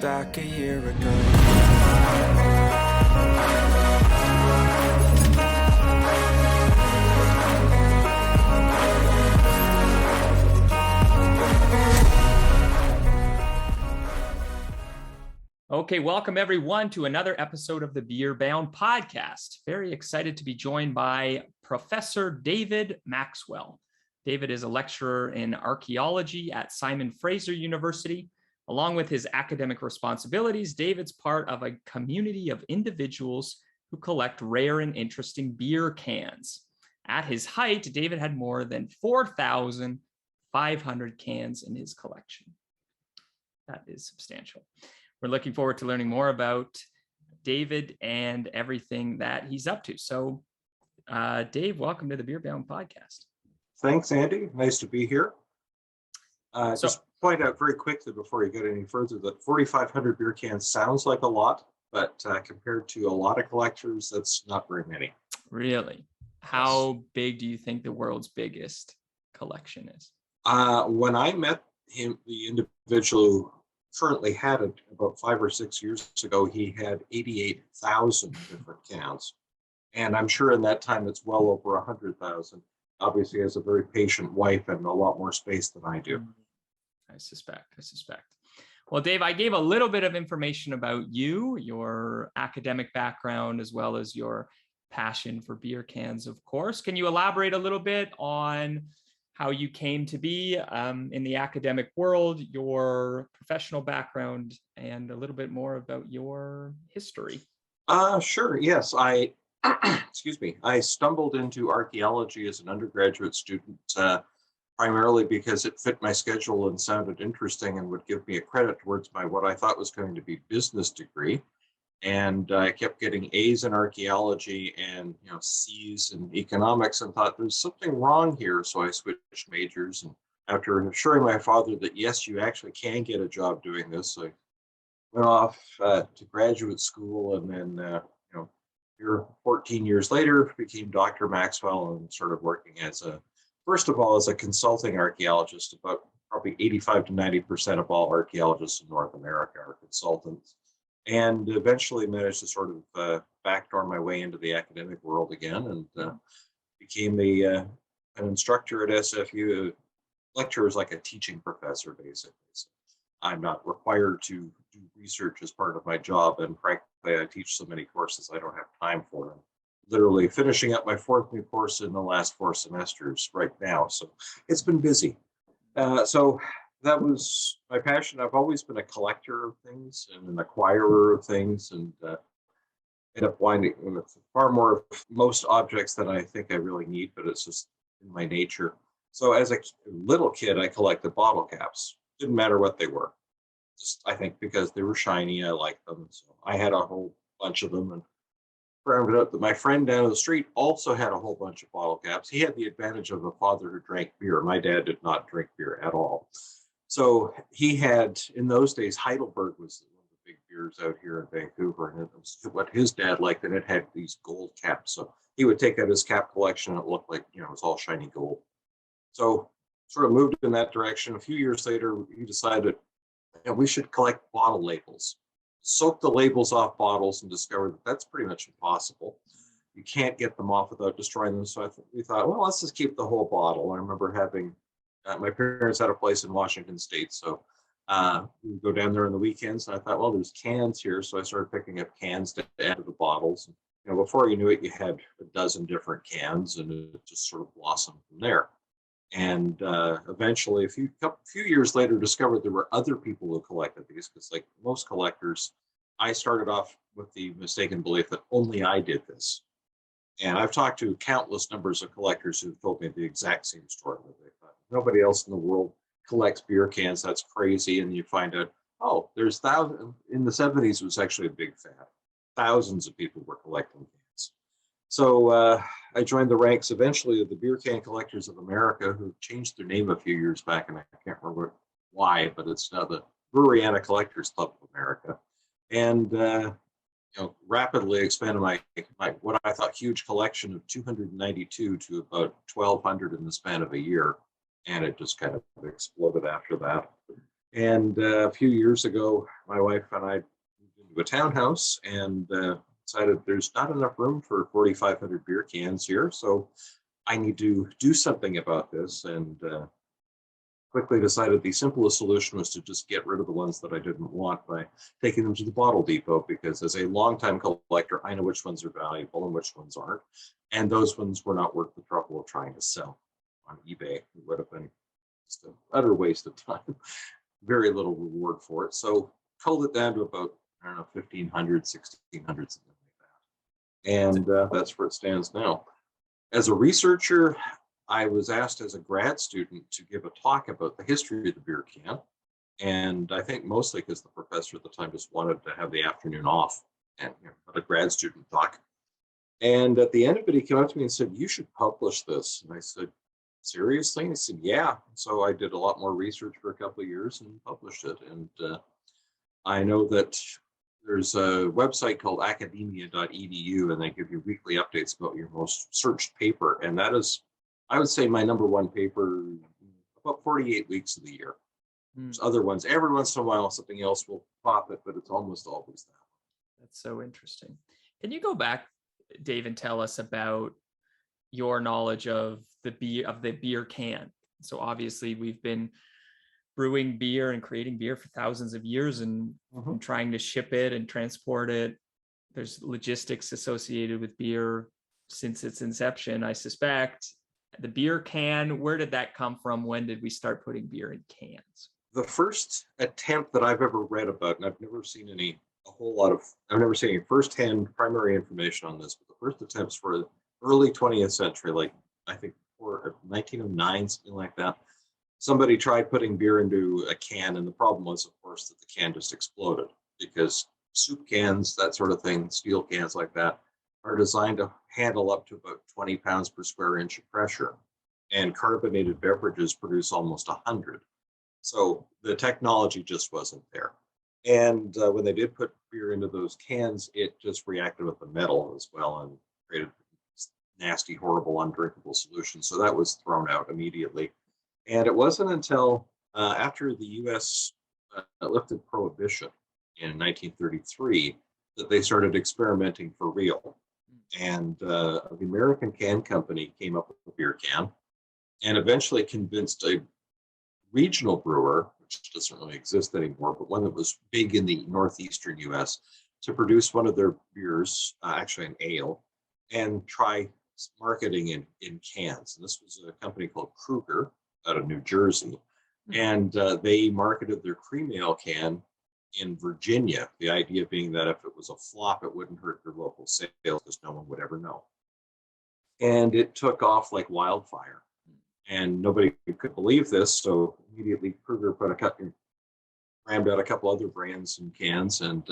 Back a year ago. Okay, welcome everyone to another episode of the Beer Bound podcast. Very excited to be joined by Professor David Maxwell. David is a lecturer in archaeology at Simon Fraser University. Along with his academic responsibilities, David's part of a community of individuals who collect rare and interesting beer cans. At his height, David had more than 4,500 cans in his collection. That is substantial. We're looking forward to learning more about David and everything that he's up to. So, Dave, welcome to the Beer Bound podcast. Thanks, Andy. Nice to be here. Just point out very quickly before you get any further that 4,500 beer cans sounds like a lot, but compared to a lot of collectors, that's not very many. Really? How big do you think the world's biggest collection is? When I met him, the individual who currently had it about 5 or 6 years ago, he had 88,000 different cans. And I'm sure in that time it's well over 100,000. Obviously, he has a very patient wife and a lot more space than I do. I suspect. Well, Dave, I gave a little bit of information about you, your academic background, as well as your passion for beer cans, of course. Can you elaborate a little bit on how you came to be in the academic world, your professional background, and a little bit more about your history? Sure. Yes, excuse me, I stumbled into archaeology as an undergraduate student, primarily because it fit my schedule and sounded interesting and would give me a credit towards my what I thought was going to be business degree. And I kept getting A's in archaeology and C's in economics, and thought there's something wrong here. So I switched majors, and after assuring my father that yes, you actually can get a job doing this, I went off to graduate school, and then here 14 years later became Dr. Maxwell and started working first of all as a consulting archaeologist. About probably 85 to 90% of all archaeologists in North America are consultants. And eventually managed to sort of backdoor my way into the academic world again, and became an instructor at SFU. Lecturer is like a teaching professor, basically. So I'm not required to do research as part of my job, and frankly, I teach so many courses I don't have time for them. Literally finishing up my 4th new course in the last 4 semesters right now, so it's been busy. So that was my passion. I've always been a collector of things and an acquirer of things, and end up winding with far more of most objects than I think I really need, but it's just in my nature. So as a little kid, I collected bottle caps. Didn't matter what they were. Just, I think because they were shiny, I liked them. So I had a whole bunch of them, and found out that my friend down the street also had a whole bunch of bottle caps. He had the advantage of a father who drank beer. My dad did not drink beer at all. So he had, in those days, Heidelberg was one of the big beers out here in Vancouver, and it was what his dad liked, and it had these gold caps. So he would take out his cap collection, and it looked like, it was all shiny gold. So sort of moved in that direction. A few years later, he decided we should collect bottle labels. Soak the labels off bottles, and discovered that that's pretty much impossible. You can't get them off without destroying them. So we thought, well, let's just keep the whole bottle. I remember having my parents had a place in Washington State, so we would go down there on the weekends, and I thought, well, there's cans here, so I started picking up cans to add to the bottles. And, before you knew it, you had a dozen different cans, and it just sort of blossomed from there. And eventually, a few years later, discovered there were other people who collected these, because like most collectors, I started off with the mistaken belief that only I did this. And I've talked to countless numbers of collectors who've told me the exact same story. That they thought nobody else in the world collects beer cans. That's crazy. And you find out, oh, there's thousands. In the 70s, it was actually a big fad. Thousands of people were collecting cans. So I joined the ranks eventually of the Beer Can Collectors of America, who changed their name a few years back, and I can't remember why, but it's now the Breweriana Collectors Club of America. And rapidly expanded my what I thought huge collection of 292 to about 1,200 in the span of a year, and it just kind of exploded after that. And a few years ago, my wife and I moved into a townhouse and decided there's not enough room for 4,500 beer cans here. So I need to do something about this, and quickly decided the simplest solution was to just get rid of the ones that I didn't want by taking them to the bottle depot, because as a longtime collector, I know which ones are valuable and which ones aren't. And those ones were not worth the trouble of trying to sell on eBay. It would have been just an utter waste of time, very little reward for it. So culled it down to about, I don't know, 1,500, 1,600, something like that. And that's where it stands now. As a researcher, I was asked as a grad student to give a talk about the history of the beer can. And I think mostly because the professor at the time just wanted to have the afternoon off and let a grad student talk. And at the end of it, he came up to me and said, "You should publish this." And I said, "Seriously?" And he said, "Yeah." So I did a lot more research for a couple of years and published it. And I know that there's a website called academia.edu, and they give you weekly updates about your most searched paper. And that is, I would say, my number one paper about 48 weeks of the year. There's other ones. Every once in a while, something else will pop it, but it's almost always that. That's so interesting. Can you go back, Dave, and tell us about your knowledge of the beer can? So obviously we've been brewing beer and creating beer for thousands of years, and trying to ship it and transport it. There's logistics associated with beer since its inception, I suspect. The beer can, where did that come from? When did we start putting beer in cans? The first attempt that I've ever read about, and I've never seen I've never seen any firsthand primary information on this, but the first attempts were early 20th century, like I think for 1909, something like that. Somebody tried putting beer into a can, and the problem was, of course, that the can just exploded, because soup cans, that sort of thing, steel cans like that, are designed to handle up to about 20 pounds per square inch of pressure. And carbonated beverages produce almost 100. So the technology just wasn't there. And when they did put beer into those cans, it just reacted with the metal as well and created nasty, horrible, undrinkable solutions. So that was thrown out immediately. And it wasn't until after the US lifted prohibition in 1933 that they started experimenting for real. And the American Can Company came up with a beer can and eventually convinced a regional brewer, which doesn't really exist anymore, but one that was big in the northeastern US, to produce one of their beers, actually an ale, and try marketing in cans. And this was a company called Kruger out of New Jersey. And they marketed their cream ale can in Virginia. The idea being that if it was a flop, it wouldn't hurt their local sales because no one would ever know. And it took off like wildfire. And nobody could believe this, so immediately Kruger rammed out a couple other brands and cans, and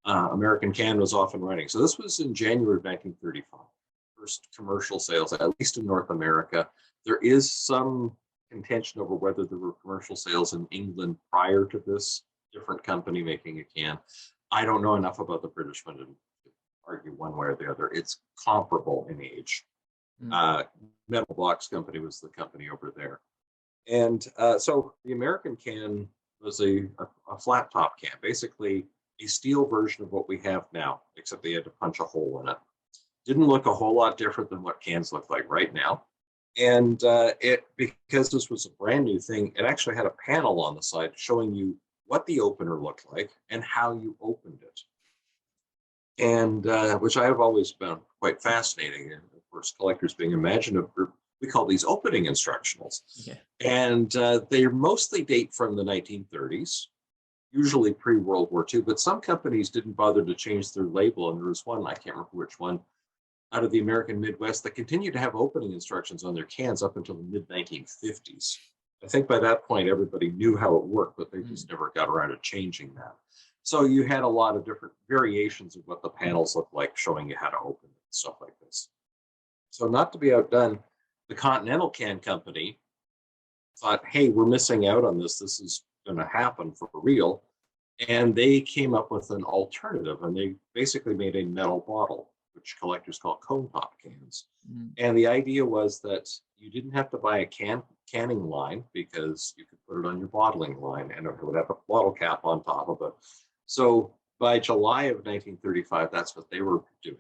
American Can was off and running. So this was in January of 1935. First commercial sales, at least in North America. There is some contention over whether there were commercial sales in England prior to this different company making a can. I don't know enough about the British one to argue one way or the other. It's comparable in age. Metal Box Company was the company over there. And so the American Can was a flat top can, basically a steel version of what we have now, except they had to punch a hole in it. Didn't look a whole lot different than what cans look like right now. And because this was a brand new thing, it actually had a panel on the side showing you what the opener looked like and how you opened it. And which I have always found quite fascinating. And of course, collectors being imaginative group, we call these opening instructionals. Yeah. And they mostly date from the 1930s, usually pre-World War II, but some companies didn't bother to change their label. And there was one, I can't remember which one, out of the American Midwest that continued to have opening instructions on their cans up until the mid-1950s. I think by that point, everybody knew how it worked, but they just never got around to changing that. So you had a lot of different variations of what the panels looked like, showing you how to open it and stuff like this. So not to be outdone, the Continental Can Company thought, hey, we're missing out on this. This is going to happen for real. And they came up with an alternative, and they basically made a metal bottle. which collectors call cone top cans. Mm. And the idea was that you didn't have to buy a canning line because you could put it on your bottling line and it would have a bottle cap on top of it. So by July of 1935, that's what they were doing.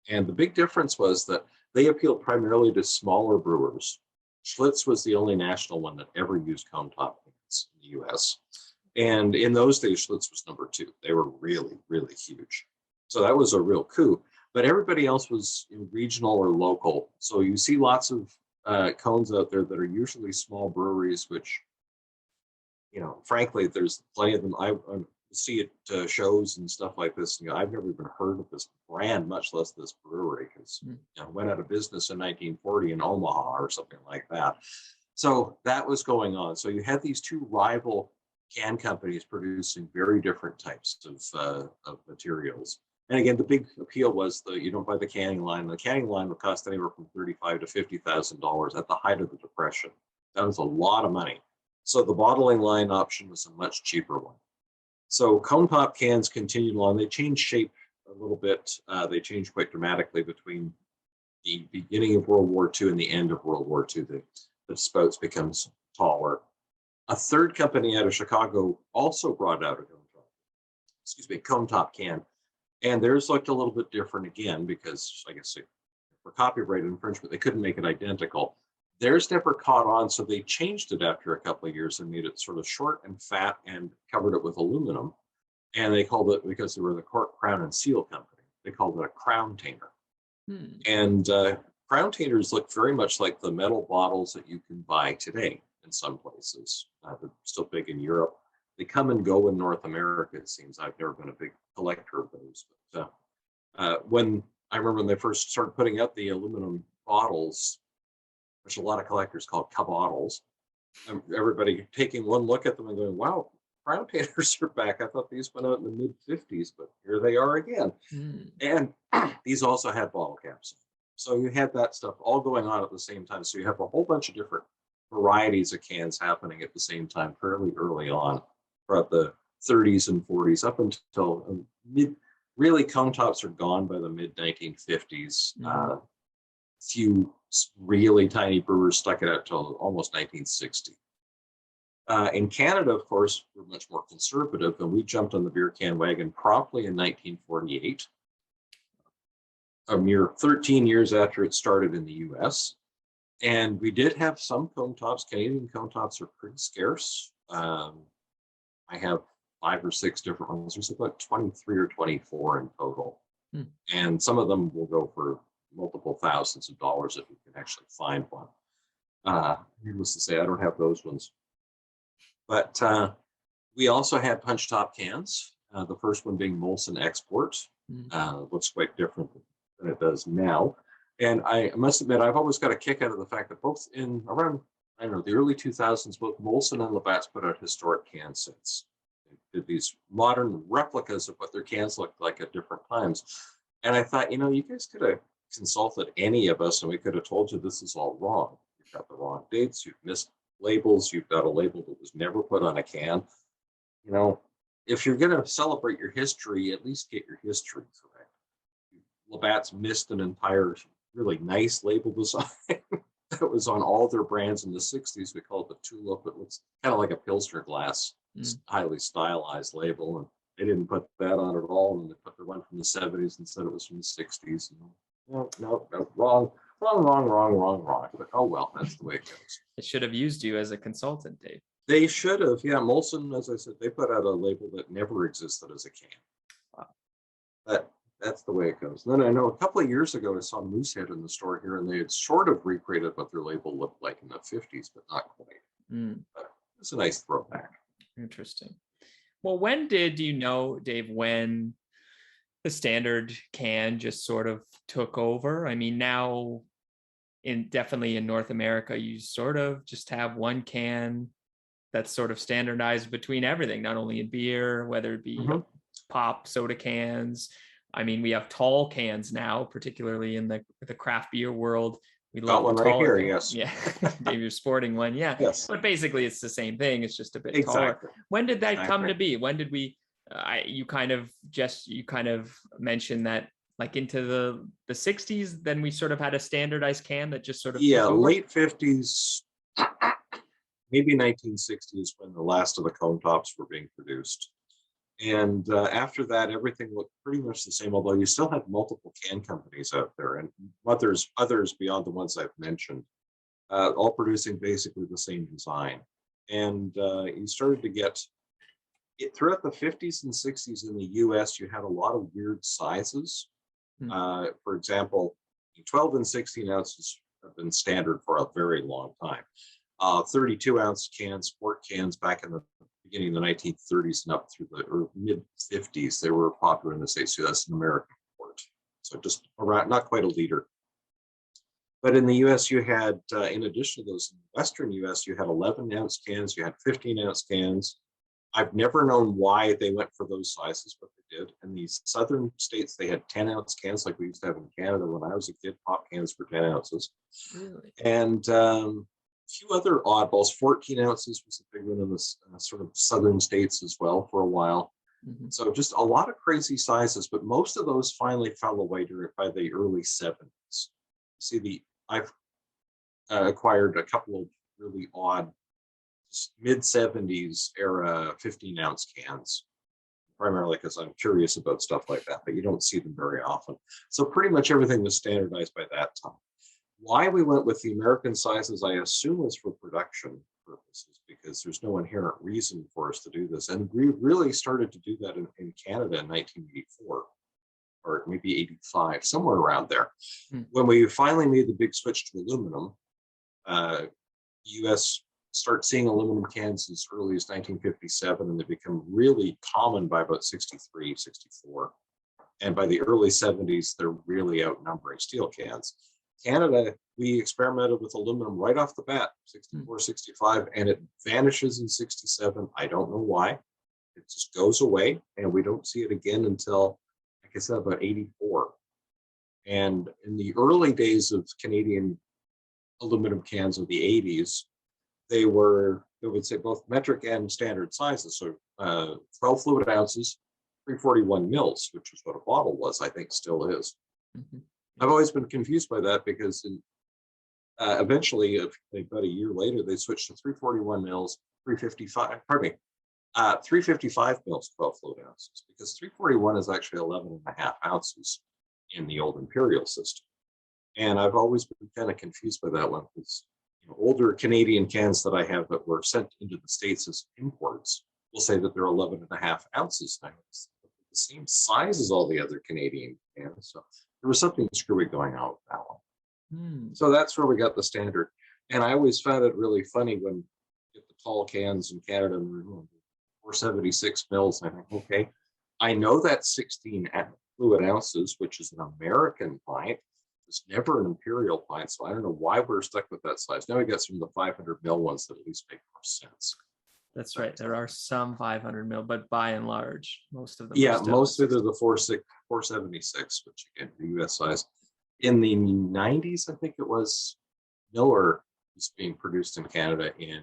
And the big difference was that they appealed primarily to smaller brewers. Schlitz was the only national one that ever used cone top cans in the US. And in those days, Schlitz was number 2. They were really, really huge. So that was a real coup. But everybody else was regional or local. So you see lots of cones out there that are usually small breweries, which, frankly, there's plenty of them. I see it shows and stuff like this. I've never even heard of this brand, much less this brewery, because went out of business in 1940 in Omaha or something like that. So that was going on. So you had these two rival can companies producing very different types of materials. And again, the big appeal was you don't buy the canning line. The canning line would cost anywhere from $35,000 to $50,000 at the height of the Depression. That was a lot of money. So the bottling line option was a much cheaper one. So cone top cans continued along. They changed shape a little bit. They changed quite dramatically between the beginning of World War II and the end of World War II. The spouts becomes taller. A third company out of Chicago also brought out a cone top can. And theirs looked a little bit different again because I guess for copyright infringement, they couldn't make it identical. Theirs never caught on, so they changed it after a couple of years and made it sort of short and fat and covered it with aluminum. And they called it, because they were the Cork, Crown, and Seal Company, they called it a crown tainer. And crown tainers look very much like the metal bottles that you can buy today in some places. They're still big in Europe. They come and go in North America, it seems. I've never been a big collector of those. But I remember when they first started putting out the aluminum bottles, which a lot of collectors call bottles, everybody taking one look at them and going, wow, crown tainers are back. I thought these went out in the mid-50s, but here they are again. And these also had bottle caps. So you had that stuff all going on at the same time. So you have a whole bunch of different varieties of cans happening at the same time fairly early on throughout the 30s and 40s up until really cone tops are gone by the mid 1950s. Few really tiny brewers stuck it out till almost 1960. In Canada, of course, we're much more conservative, and we jumped on the beer can wagon promptly in 1948, a mere 13 years after it started in the US. And we did have some cone tops. Canadian cone tops are pretty scarce. I have 5 or 6 different ones. There's about 23 or 24 in total. And some of them will go for multiple thousands of dollars if you can actually find one. Needless to say, I don't have those ones. But we also had punch top cans. The first one being Molson Export. Looks quite different than it does now. And I must admit, I've always got a kick out of the fact that both in around, the early 2000s, both Molson and Labatt's put out historic can sets. They did these modern replicas of what their cans looked like at different times. And I thought, you guys could have consulted any of us and we could have told you this is all wrong. You've got the wrong dates, you've missed labels, you've got a label that was never put on a can. If you're going to celebrate your history, at least get your history correct. Labatt's missed an entire really nice label design that was on all their brands in the 60s. We call it the Tulip. It looks kind of like a Pilsner glass, highly stylized label. And they didn't put that on at all. And they put the one from the 70s and said it was from the 60s. No, wrong. But oh well, that's the way it goes. It should have used you as a consultant, Dave. They should have. Yeah, Molson, as I said, they put out a label that never existed as a can. Wow. But that's the way it goes. And then I know a couple of years ago, I saw Moosehead in the store here, and they had sort of recreated what their label looked like in the 50s, but not quite. But it's a nice throwback. Interesting. Well, when did you know, Dave, when the standard can just sort of took over? I mean, now definitely in North America, you sort of just have one can that's sort of standardized between everything, not only in beer, whether it be pop soda cans. I mean, we have tall cans now, particularly in the craft beer world. We love one right here, yes. Yeah, Dave, you're sporting one, yeah. Yes. But basically, it's the same thing. It's just a bit taller. When did that come to be? When did we? You kind of mentioned that like into the 60s, then we sort of had a standardized can that just sort of Yeah, took over? late 50s, maybe 1960s when the last of the cone tops were being produced. And after that, everything looked pretty much the same, although you still had multiple can companies out there and others beyond the ones I've mentioned, all producing basically the same design. And you started to get it throughout the 50s and 60s in the US, you had a lot of weird sizes. For example, 12 and 16 ounces have been standard for a very long time. 32-ounce cans, quart cans back in the beginning of the 1930s and up through the mid 50s, they were popular in the States too. That's an American quart. So just around, not quite a liter. But in the US, you had, in addition to those, in the Western US, you had 11-ounce cans, you had 15-ounce cans. I've never known why they went for those sizes, but they did. In the southern states, they had 10-ounce cans like we used to have in Canada when I was a kid, pop cans for 10 ounces. Really? And a few other oddballs. 14 ounces was a big one in the sort of southern states as well for a while. So just a lot of crazy sizes, but most of those finally fell away by the early 70s. See, I've acquired a couple of really odd mid 70s era 15-ounce cans, primarily because I'm curious about stuff like that, but you don't see them very often. So pretty much everything was standardized by that time. Why we went with the American sizes, I assume, was for production purposes, because there's no inherent reason for us to do this. And we really started to do that in Canada in 1984, or maybe 85, somewhere around there. When we finally made the big switch to aluminum, US start seeing aluminum cans as early as 1957, and they become really common by about 63, 64. And by the early 70s, they're really outnumbering steel cans. Canada, we experimented with aluminum right off the bat, 64, 65, and it vanishes in 67. I don't know why. It just goes away, and we don't see it again until, like I said, about 84. And in the early days of Canadian aluminum cans of the 80s, they would say both metric and standard sizes. So 12 fluid ounces, 341 mils, which is what a bottle was, I think still is. I've always been confused by that because eventually, about a year later, they switched to 341 mils, 355 mils, 12 fluid ounces, because 341 is actually 11 and a half ounces in the old imperial system. And I've always been kind of confused by that one, because older Canadian cans that I have that were sent into the States as imports will say that they're 11 and a half ounces now. It's the same size as all the other Canadian cans. So there was something screwy going on with that one. So that's where we got the standard. And I always found it really funny when you get the tall cans in Canada, 476 mils. I think, okay, I know that's 16 fluid ounces, which is an American pint. It's never an imperial pint, so I don't know why we're stuck with that size. Now we got some of the 500 mil ones that at least make more sense. That's right. There are some 500 mil, but by and large, most of them. Yeah, mostly they're the 476, which again, the US size. In the 90s, I think it was, Miller was being produced in Canada in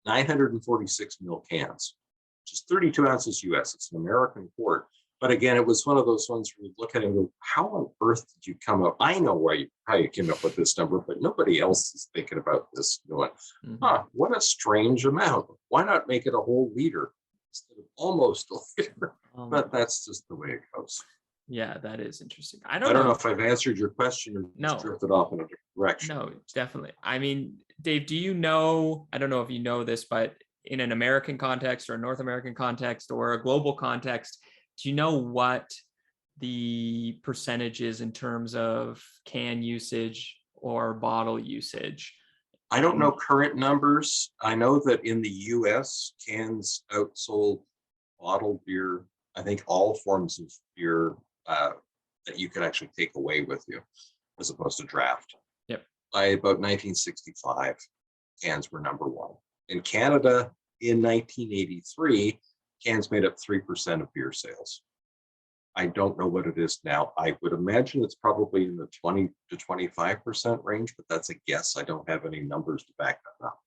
946 mil cans, which is 32 ounces US. It's an American quart. But again, it was one of those ones where you look at it and go, how on earth did you come up? I know how you came up with this number, but nobody else is thinking about this. Going, what a strange amount. Why not make it a whole liter instead of almost a liter? But that's just the way it goes. Yeah, that is interesting. I don't know if I've answered your question or just drifted off in a different direction. No, definitely. I mean, Dave, do you know, I don't know if you know this, but in an American context or a North American context or a global context, do you know what the percentage is in terms of can usage or bottle usage? I don't know current numbers. I know that in the US, cans outsold bottled beer, I think all forms of beer that you could actually take away with you, as opposed to draft. Yep. By about 1965, cans were number one. In Canada, in 1983, cans made up 3% of beer sales. I don't know what it is now. I would imagine it's probably in the 20 to 25% range, but that's a guess. I don't have any numbers to back that up.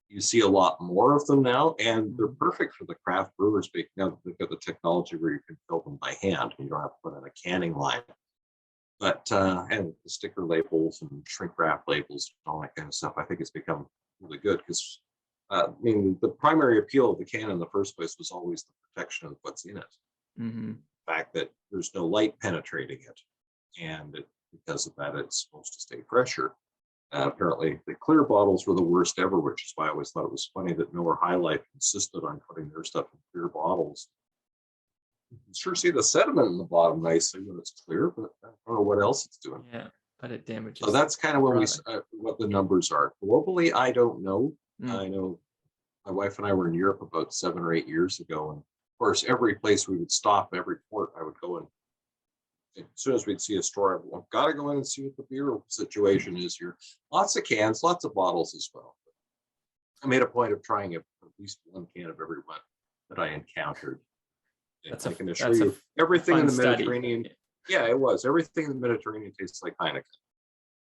you see a lot more of them now, and they're perfect for the craft brewers because now they've got the technology where you can fill them by hand. You don't have to put in a canning line. But and the sticker labels and shrink wrap labels and all that kind of stuff, I think it's become really good because I mean, the primary appeal of the can in the first place was always the protection of what's in it. Mm-hmm. The fact that there's no light penetrating it, and because of that, it's supposed to stay fresher. Apparently, the clear bottles were the worst ever, which is why I always thought it was funny that Miller High Life insisted on putting their stuff in clear bottles. You can sure see the sediment in the bottom nicely when it's clear, but I don't know what else it's doing. Yeah, but it damages. So that's kind of when product. what the numbers are. Globally, I don't know. Mm. I know my wife and I were in Europe about 7 or 8 years ago, and of course, every place we would stop, every port, I would go and as soon as we'd see a store, I've got to go in and see what the beer situation is here. Lots of cans, lots of bottles as well. I made a point of trying at least one can of every one that I encountered. I can assure you, everything in the Mediterranean. Study. Yeah, it was. Everything in the Mediterranean tastes like Heineken,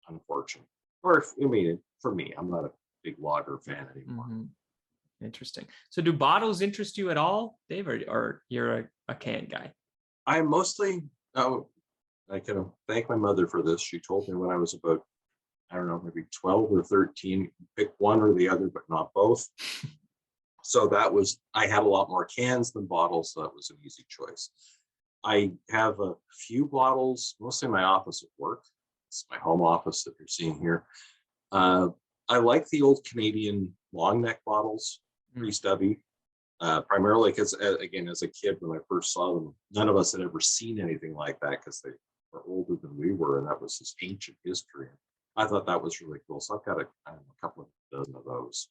unfortunately. Or, I mean, for me, I'm not a big lager fan anymore. Mm-hmm. Interesting. So do bottles interest you at all, Dave, or you're a can guy? I'm mostly, I can thank my mother for this. She told me when I was about, I don't know, maybe 12 or 13, pick one or the other, but not both. So that was, I had a lot more cans than bottles, so that was an easy choice. I have a few bottles, mostly in my office at work. It's my home office that you're seeing here. I like the old Canadian long neck bottles, pre-stubby, primarily because, again, as a kid, when I first saw them, none of us had ever seen anything like that because they were older than we were, and that was this ancient history. I thought that was really cool. So I've got a couple of dozen of those.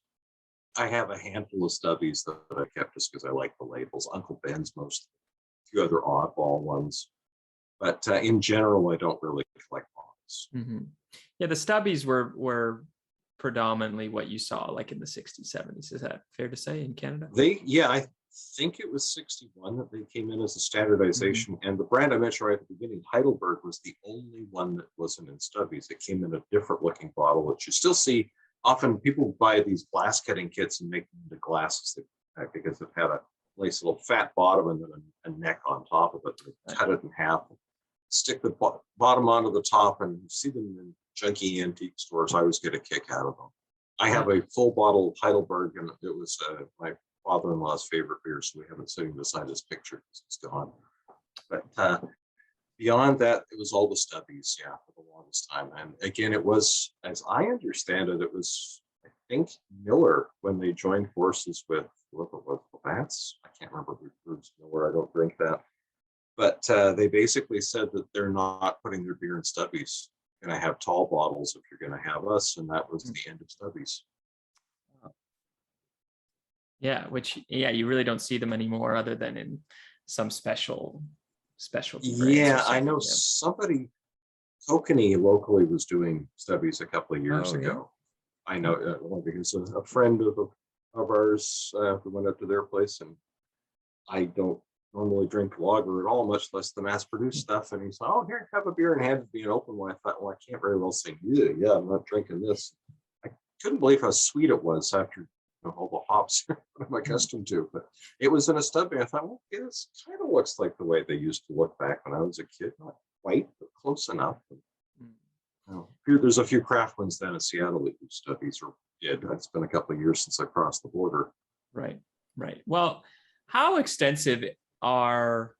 I have a handful of Stubbies that I kept just because I like the labels. Uncle Ben's most, a few other oddball ones. But in general, I don't really collect bottles. Mm-hmm. Yeah, the Stubbies were predominantly what you saw like in the 60s, 70s. Is that fair to say in Canada? I think it was 61 that they came in as a standardization. Mm-hmm. And the brand I mentioned right at the beginning, Heidelberg, was the only one that wasn't in Stubbies. It came in a different looking bottle that you still see. Often people buy these glass cutting kits and make them into glasses because it had a nice little fat bottom and then a neck on top of it. They cut it in half, stick the bottom onto the top, and you see them in junky antique stores. I always get a kick out of them. I have a full bottle of Heidelberg, and it was my father-in-law's favorite beer, so we have it sitting beside his picture because it's gone. But beyond that, it was all the Stubbies, yeah, for the longest time. And again, it was, as I understand it, it was, I think, Miller when they joined forces with Bats. I can't remember who proves Miller. I don't drink that. But they basically said that they're not putting their beer in Stubbies. You're going to have tall bottles if you're going to have us, and that was the end of Stubbies. Yeah, which you really don't see them anymore, other than in some specialty brands. Yeah, I know somebody, Kokanee locally was doing Stubbies a couple of years ago. Yeah. I know because a friend of ours we went up to their place, and I don't normally drink lager at all, much less the mass-produced stuff. And he said, "Oh, here, have a beer," and handed me an open one. I thought, well, I can't very well say, yeah, I'm not drinking this. I couldn't believe how sweet it was after all the hops I'm accustomed to. But it was in a Stubby. I thought, well, this kind of looks like the way they used to look back when I was a kid. Not quite, but close enough. There's a few craft ones down in Seattle that do Stubbies, or did. It's been a couple of years since I crossed the border. Right. Well, how extensive are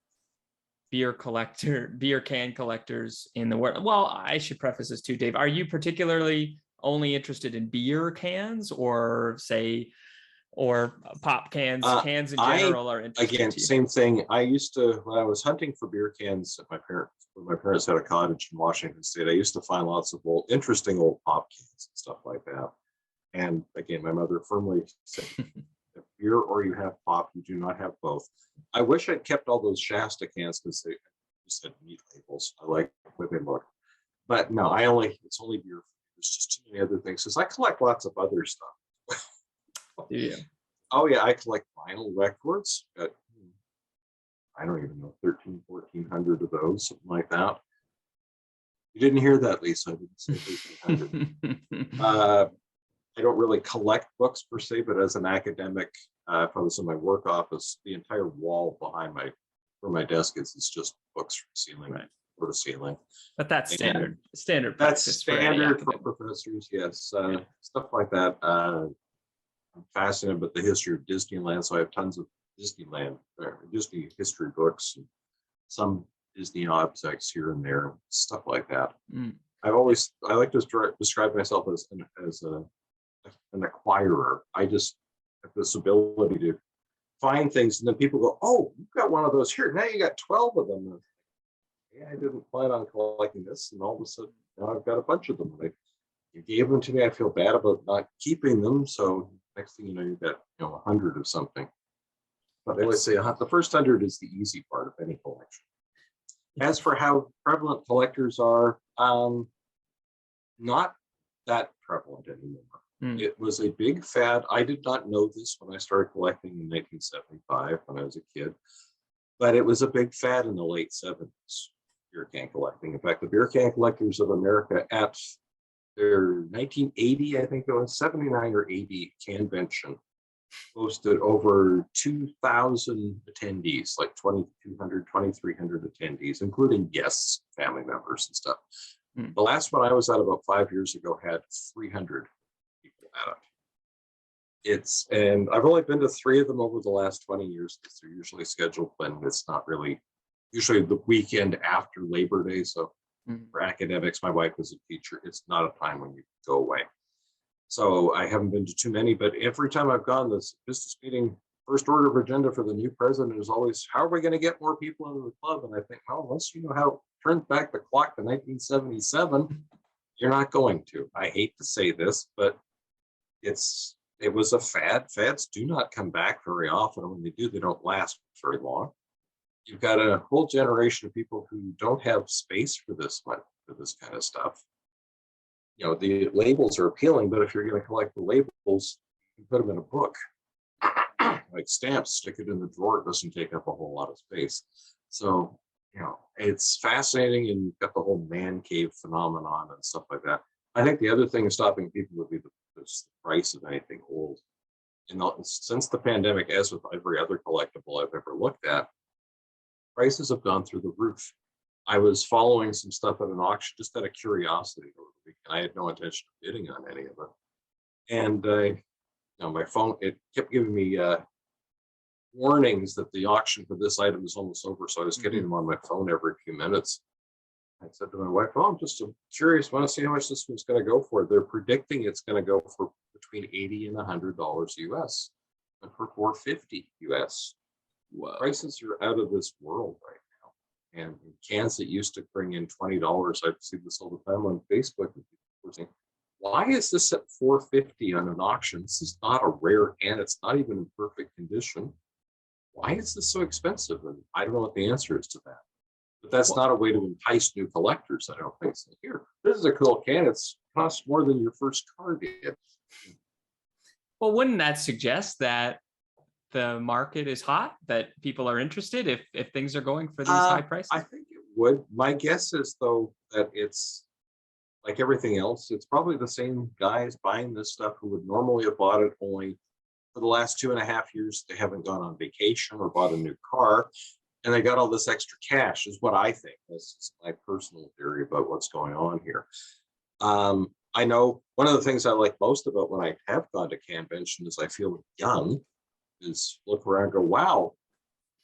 beer can collectors in the world? Well, I should preface this too, Dave. Are you particularly only interested in beer cans, or pop cans? Cans in general are interesting. Again, same thing. I used to, when I was hunting for beer cans at when my parents had a cottage in Washington State, I used to find lots of interesting old pop cans and stuff like that. And again, my mother firmly said, beer or you have pop, you do not have both. I wish I'd kept all those Shasta cans because they just had neat labels. I like the way they look. But no, it's only beer. There's just too many other things because I collect lots of other stuff. Do you? Oh yeah, I collect vinyl records. I don't even know, 1,400 of those, something like that. You didn't hear that, Lisa. I didn't say 1,300. I don't really collect books per se, but as an academic, if I was in my work office, the entire wall behind where my desk is just books from ceiling floor to ceiling. But that's And standard that's practice for any standard for academic. professors, yes. Stuff like that. I'm fascinated with the history of Disneyland, so I have tons of Disneyland, Disney history books, and some Disney objects here and there, stuff like that. Mm. I like to describe myself as an acquirer. I just have this ability to find things, and then people go, "Oh, you've got one of those here. Now you got 12 of them." And, yeah, I didn't plan on collecting this, and all of a sudden, now I've got a bunch of them. You gave them to me. I feel bad about not keeping them. So next thing you know, you've got 100 of something. But I always say the first 100 is the easy part of any collection. As for how prevalent collectors are, not that prevalent anymore. It was a big fad. I did not know this when I started collecting in 1975 when I was a kid, but it was a big fad in the late 70s, beer can collecting. In fact, the Beer Can Collectors of America at their 1980, I think it was 79 or 80 convention, hosted over 2,000 attendees, like 2,200, 2,300 attendees, including guests, family members and stuff. The last one I was at about 5 years ago had 300 people at it. And I've only been to 3 of them over the last 20 years because they're usually scheduled when it's not really, usually the weekend after Labor Day. So for academics, my wife is a teacher. It's not a time when you go away. So I haven't been to too many, but every time I've gone, this business meeting, first order of agenda for the new president is always, how are we going to get more people into the club? And I think, well, once you know how to turn back the clock to 1977, you're not going to. I hate to say this, but it was a fad. Fads do not come back very often. When they do, they don't last very long. You've got a whole generation of people who don't have space for this kind of stuff. The labels are appealing, but if you're going to collect the labels, you put them in a book. Like stamps, stick it in the drawer. It doesn't take up a whole lot of space. So, it's fascinating, and you've got the whole man cave phenomenon and stuff like that. I think the other thing stopping people would be the price of anything old. Since the pandemic, as with every other collectible I've ever looked at, prices have gone through the roof. I was following some stuff at an auction just out of curiosity over the weekend. I had no intention of bidding on any of it. And my phone, it kept giving me warnings that the auction for this item is almost over. So I was getting them on my phone every few minutes. I said to my wife, "Oh, I'm just curious, want to see how much this one's going to go for." They're predicting it's going to go for between $80 and $100 US, and for $450 US. Wow. Prices are out of this world right now. And cans that used to bring in $20, I see this all the time on Facebook. People saying, "Why is this at $450 on an auction? This is not a rare can. It's not even in perfect condition. Why is this so expensive?" And I don't know what the answer is to that. But that's not a way to entice new collectors, I don't think. So here, this is a cool can. It's costs more than your first car did. Well, wouldn't that suggest that the market is hot, that people are interested if things are going for these high prices? I think it would. My guess is, though, that it's like everything else. It's probably the same guys buying this stuff who would normally have bought it, only for the last 2.5 years, they haven't gone on vacation or bought a new car. And they got all this extra cash, is what I think. This is my personal theory about what's going on here. I know one of the things I like most about when I have gone to convention is I feel young, is look around and go, wow,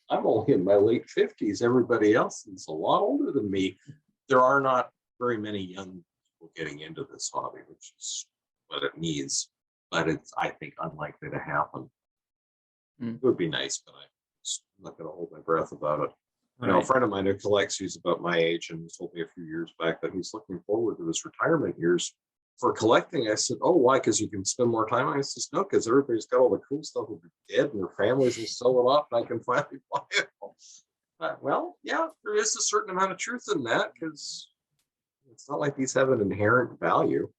I'm only in my late 50s. Everybody else is a lot older than me. There are not very many young people getting into this hobby, which is what it needs. But it's, I think, unlikely to happen. It would be nice, but I'm not going to hold my breath about it. A friend of mine who collects, he's about my age, and he told me a few years back that he's looking forward to his retirement years for collecting. I said, "Oh, why? Because you can spend more time?" I said, "No, because everybody's got all the cool stuff will be dead, and their families will sell it off, and I can finally buy it." Well, yeah, there is a certain amount of truth in that, because it's not like these have an inherent value.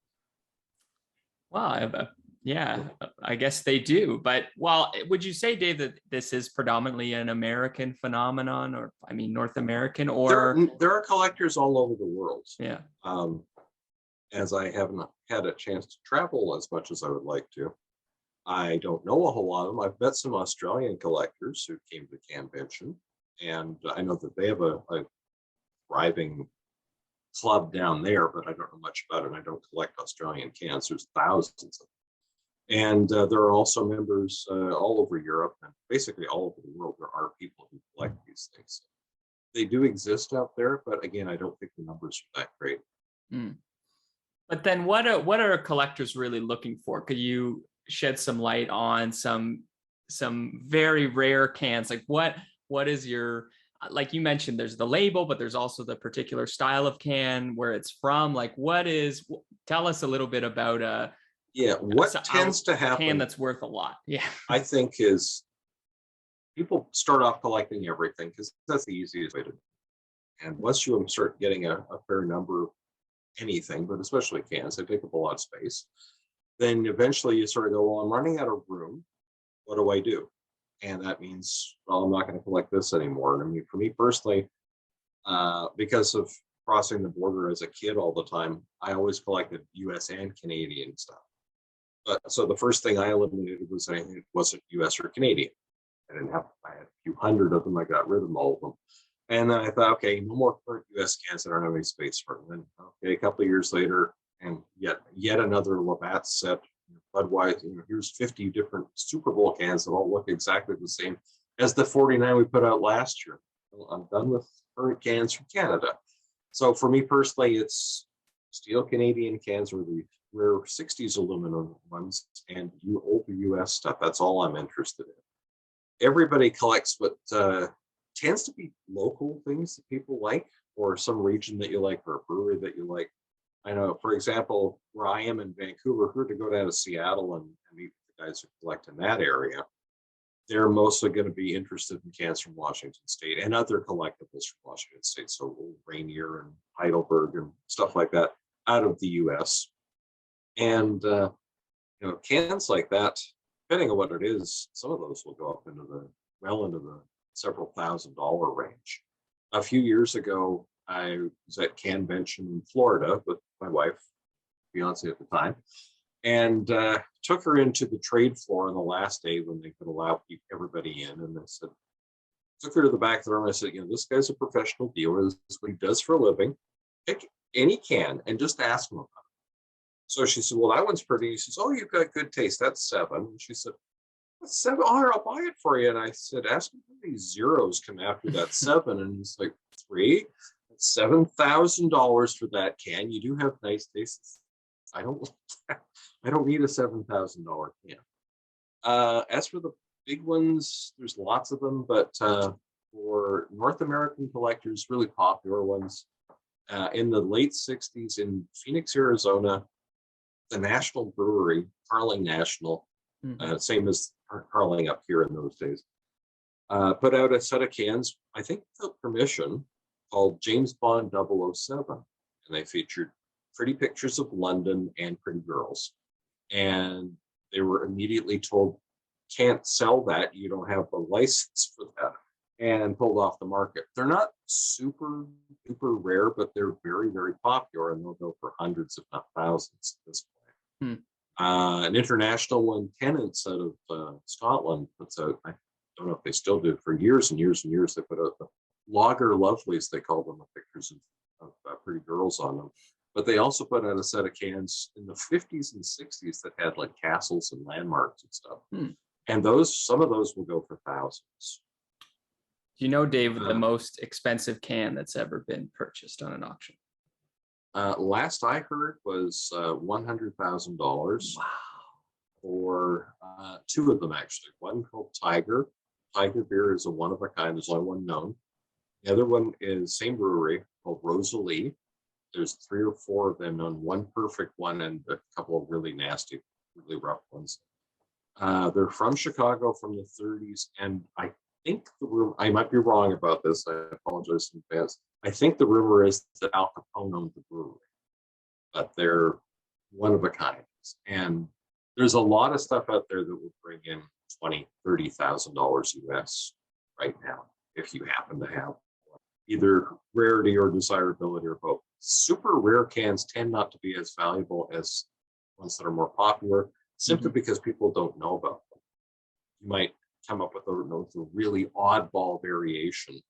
Well, yeah, I guess they do. But would you say, Dave, that this is predominantly an American phenomenon, or North American, or there are collectors all over the world? Yeah. as I haven't had a chance to travel as much as I would like to, I don't know a whole lot of them. I've met some Australian collectors who came to the convention, and I know that they have a thriving club down there, but I don't know much about it. I don't collect Australian cans. There's thousands of them. And there are also members all over Europe and basically all over the world. There are people who collect these things. They do exist out there, but again, I don't think the numbers are that great. Mm. But then what are collectors really looking for? Could you shed some light on some very rare cans? Like what is your, like you mentioned, there's the label, but there's also the particular style of can, where it's from. Like tell us a little bit about what tends to happen, can that's worth a lot. Yeah. I think, is people start off collecting everything because that's the easiest way to do it. And once you start getting a fair number of anything, but especially cans, they take up a lot of space, then eventually you sort of go, well, I'm running out of room. What do I do? And that means, well, I'm not going to collect this anymore. And I mean, for me personally, because of crossing the border as a kid all the time, I always collected US and Canadian stuff. So the first thing I eliminated was anything that wasn't US or Canadian. I had a few hundred of them. I got rid of all of them. And then I thought, okay, no more current US cans that don't have any space for them. And then, okay, a couple of years later, and yet another Labatt set, Budweiser, here's 50 different Super Bowl cans that all look exactly the same as the 49 we put out last year. Well, I'm done with current cans from Canada. So for me personally, it's steel Canadian cans or the rare 60s aluminum ones and older US stuff. That's all I'm interested in. Everybody collects what tends to be local things that people like, or some region that you like, or a brewery that you like. I know, for example, where I am in Vancouver, if we were to go down to Seattle and meet the guys who collect in that area, they're mostly going to be interested in cans from Washington State and other collectibles from Washington State. So old Rainier and Heidelberg and stuff like that out of the US. And, cans like that, depending on what it is, some of those will go up into the several $1,000s range. A few years ago, I was at Canvention in Florida with my wife, fiance at the time, and took her into the trade floor on the last day when they could allow everybody in. And I said, took her to the back of the room. I said, this guy's a professional dealer. This is what he does for a living. Pick any can and just ask him about it. So she said, well, that one's pretty. He says, oh, you've got good taste. That's 7. And she said, that's 7. Oh, I'll buy it for you. And I said, ask him how many zeros come after that 7. And he's like, 3. That's $7,000 for that can. You do have nice tastes. I don't need a $7,000 can. As for the big ones, there's lots of them, but for North American collectors, really popular ones, in the late 60s in Phoenix, Arizona, the National Brewery, Carling National, same as Carling up here in those days, put out a set of cans, I think without permission, called James Bond 007. And they featured pretty pictures of London and pretty girls. And they were immediately told, can't sell that. You don't have a license for that. And pulled off the market. They're not super duper rare, but they're very, very popular, and they'll go for hundreds, if not thousands at this point. An international one, Tennant's out of Scotland, puts out, I don't know if they still do, for years and years and years, they put out the Lager Lovelies, they call them, the pictures of pretty girls on them. But they also put out a set of cans in the 50s and 60s that had like castles and landmarks and stuff. And some of those will go for thousands. Do you know, Dave, the most expensive can that's ever been purchased on an auction? Last I heard was $100,000. Wow. For 2 of them, actually. One called Tiger. Tiger beer is a one of a kind. There's only one known. The other one is same brewery called Rosalie. There's 3 or 4 of them known. One perfect one and a couple of really nasty, really rough ones. They're from Chicago from the 30s, and I think the rumor, I might be wrong about this, I apologize in advance. I think the rumor is that Al Capone owned the brewery, but they're one of a kind. And there's a lot of stuff out there that will bring in $20,000, $30,000 US right now, if you happen to have one. Either rarity or desirability or both. super rare cans tend not to be as valuable as ones that are more popular, simply because people don't know about them. You might come up with a really oddball variation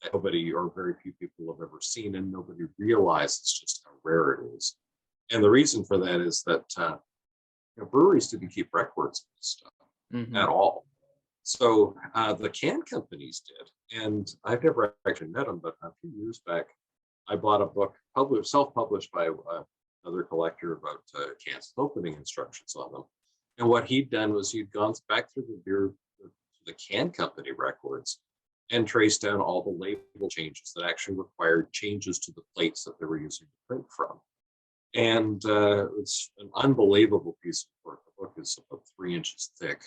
that nobody or very few people have ever seen, and nobody realizes just how rare it is. And the reason for that is that breweries didn't keep records of this stuff at all. So the can companies did, and I've never actually met them, but a few years back, I bought a book self-published by another collector about cans with opening instructions on them. And what he'd done was he'd gone back through the can company records and traced down all the label changes that actually required changes to the plates that they were using to print from. And it's an unbelievable piece of work. The book is about 3 inches thick.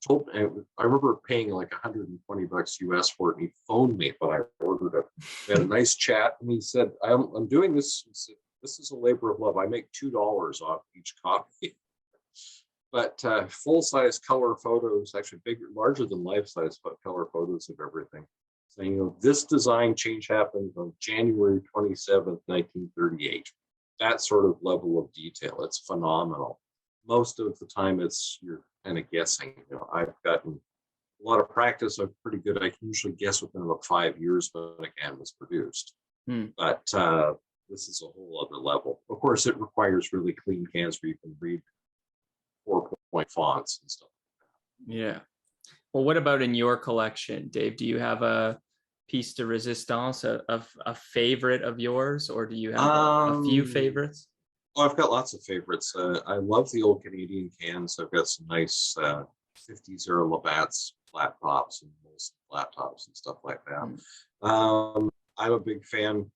I remember paying like $120 US for it, and he phoned me when I ordered it. We had a nice chat, and he said, I'm doing this. He said, this is a labor of love. I make $2 off each copy. But full-size color photos, actually larger than life-size color photos of everything. Saying, this design change happened on January 27th, 1938. That sort of level of detail, it's phenomenal. Most of the time, you're kind of guessing. I've gotten a lot of practice. I'm pretty good. I can usually guess within about 5 years when a can was produced. But this is a whole other level. Of course, it requires really clean cans where you can read 4-point fonts and stuff. Yeah. Well, what about in your collection, Dave? Do you have a piece de resistance, a favorite of yours, or do you have a few favorites? Oh, I've got lots of favorites. I love the old Canadian cans. I've got some nice 50s era Labatt's flat tops and Molson flat tops and stuff like that. I'm a big fan,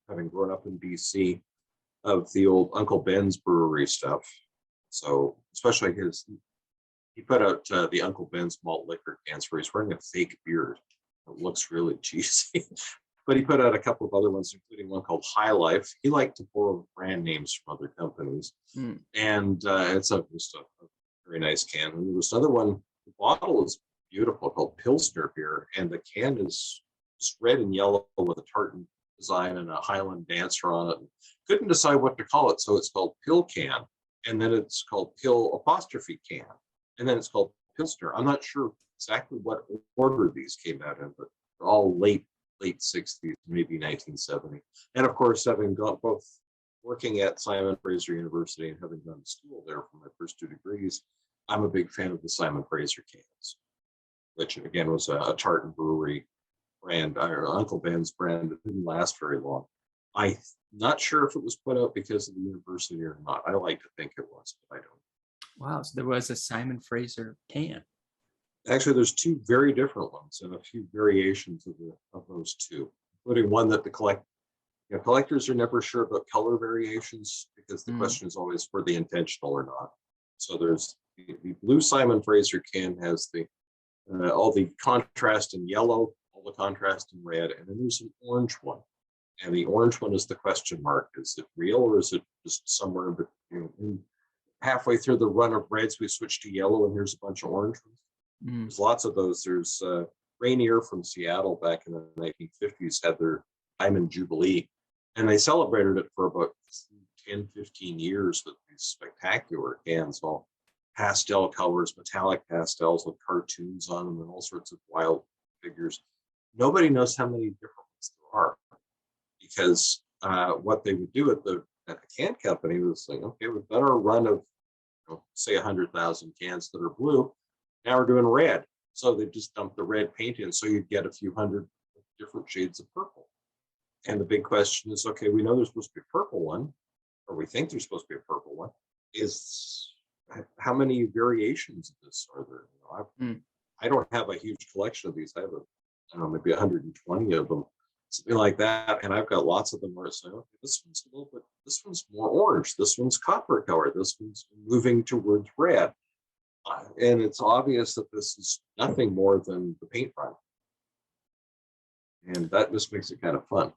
having grown up in BC, of the old Uncle Ben's brewery stuff. So especially he put out the Uncle Ben's malt liquor cans where he's wearing a fake beard. It looks really cheesy. But he put out a couple of other ones, including one called High Life. He liked to borrow brand names from other companies. And it's just a very nice can. And there was another one, the bottle is beautiful, called Pilsner beer. And the can is just red and yellow with a tartan design and a Highland dancer on it. Couldn't decide what to call it. So it's called Pill Can. And then it's called Pill apostrophe Can. And then it's called Pilsner. I'm not sure exactly what order these came out in, but they're all late 60s, maybe 1970. And of course, having gone both working at Simon Fraser University and having gone to school there for my first 2 degrees, I'm a big fan of the Simon Fraser cans, which again was a tartan brewery brand, or Uncle Ben's brand that didn't last very long. I'm not sure if it was put out because of the university or not. I like to think it was, but I don't. Wow, so there was a Simon Fraser can. Actually, there's 2 very different ones and a few variations of those 2, including one that collectors are never sure about color variations because the question is always were they intentional or not. So there's the blue Simon Fraser can has all the contrast in yellow, all the contrast in red, and then there's an orange one. And the orange one is the question mark. Is it real or is it just somewhere halfway through the run of reds, we switch to yellow and there's a bunch of orange ones? There's lots of those. There's Rainier from Seattle back in the 1950s had their Diamond Jubilee, and they celebrated it for about 10, 15 years with these spectacular cans, all pastel colors, metallic pastels with cartoons on them and all sorts of wild figures. Nobody knows how many different ones there are because what they would do at the can company was like, okay, we've done our run of say 100,000 cans that are blue. Now we're doing red. So they just dump the red paint in. So you'd get a few hundred different shades of purple. And the big question is, okay, we know there's supposed to be a purple one, or we think there's supposed to be a purple one. Is how many variations of this are there? I don't have a huge collection of these. I have maybe 120 of them, something like that. And I've got lots of them where I say, okay, this one's a little bit, this one's more orange. This one's copper color. This one's moving towards red. And it's obvious that this is nothing more than the paint run. And that just makes it kind of fun.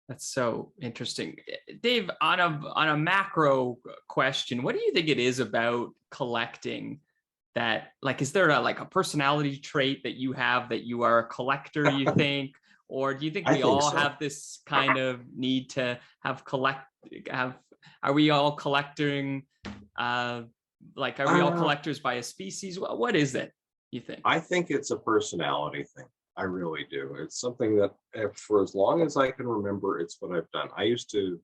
That's so interesting. Dave, on a macro question, what do you think it is about collecting that, like, is there a personality trait that you have that you are a collector, you think? Or do you think I we think all so. have this kind of need to are we all collecting, are we all collectors by a species? What is it, you think? I think it's a personality thing. I really do. It's something that for as long as I can remember, it's what I've done. I used to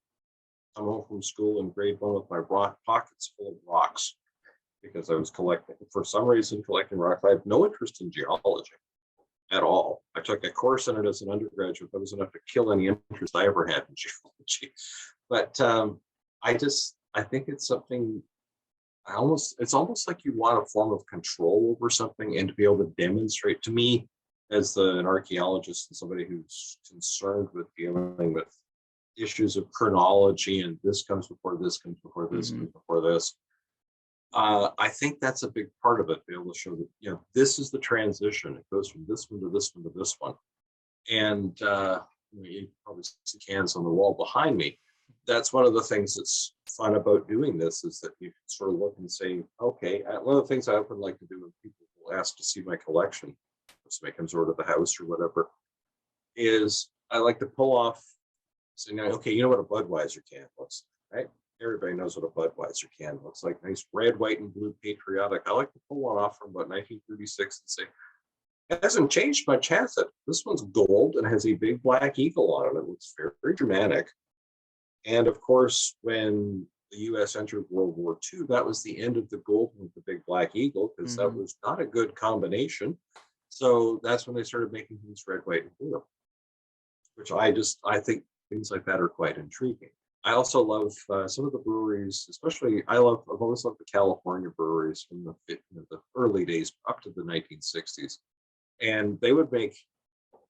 come home from school in grade 1 with my pockets full of rocks because I was collecting, for some reason, collecting rocks. I have no interest in geology at all. I took a course in it as an undergraduate. That was enough to kill any interest I ever had in geology. But I think it's something, it's almost like you want a form of control over something and to be able to demonstrate to me as an archaeologist and somebody who's concerned with dealing with issues of chronology and this comes before this comes before this comes before this. I think that's a big part of it, be able to show that, you know, this is the transition. It goes from this one to this one to this one. And you probably see cans on the wall behind me. That's one of the things that's fun about doing this, is that you can sort of look and say, okay, one of the things I often like to do when people will ask to see my collection, somebody comes over to the house or whatever, is I like to pull off, saying, okay, you know what a Budweiser can looks like, right? Everybody knows what a Budweiser can looks like. Nice red, white, and blue patriotic. I like to pull one off from about 1936 and say, it hasn't changed much, has it? This one's gold and has a big black eagle on it. It looks very, very dramatic. And of course, when the US entered World War II, that was the end of the gold with the big black eagle, because that was not a good combination. So that's when they started making things red, white, and blue, which I think things like that are quite intriguing. I also love some of the breweries, especially I've always loved the California breweries from the early days up to the 1960s. And they would make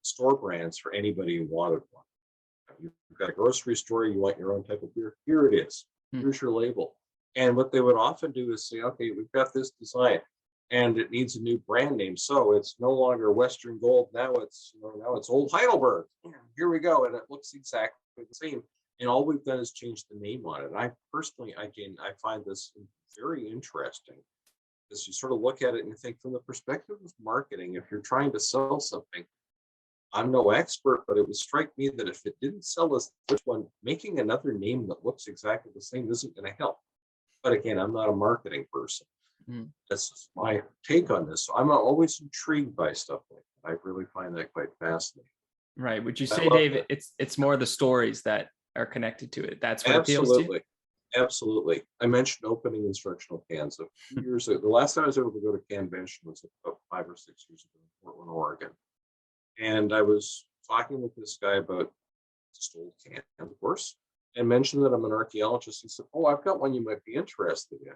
store brands for anybody who wanted one. You've got a grocery store, you want your own type of beer, here it is. Here's your label. And what they would often do is say, okay, we've got this design and it needs a new brand name. So it's no longer Western Gold. Now it's Old Heidelberg. Here we go. And it looks exactly the same. And all we've done is change the name on it. And I personally, again, I find this very interesting, because you sort of look at it and you think, from the perspective of marketing, if you're trying to sell something, I'm no expert, but it would strike me that if it didn't sell as this one, making another name that looks exactly the same isn't going to help. But again, I'm not a marketing person. That's my take on this. So I'm always intrigued by stuff like that. I really find that quite fascinating. Right. Would you say, Dave, it's more the stories that are connected to it? That's what appeals to you? Absolutely. I mentioned opening instructional cans. A few years ago, the last time I was able to go to Canvention was about 5 or 6 years ago in Portland, Oregon. And I was talking with this guy about old cans, of course, and mentioned that I'm an archaeologist. He said, oh, I've got one you might be interested in.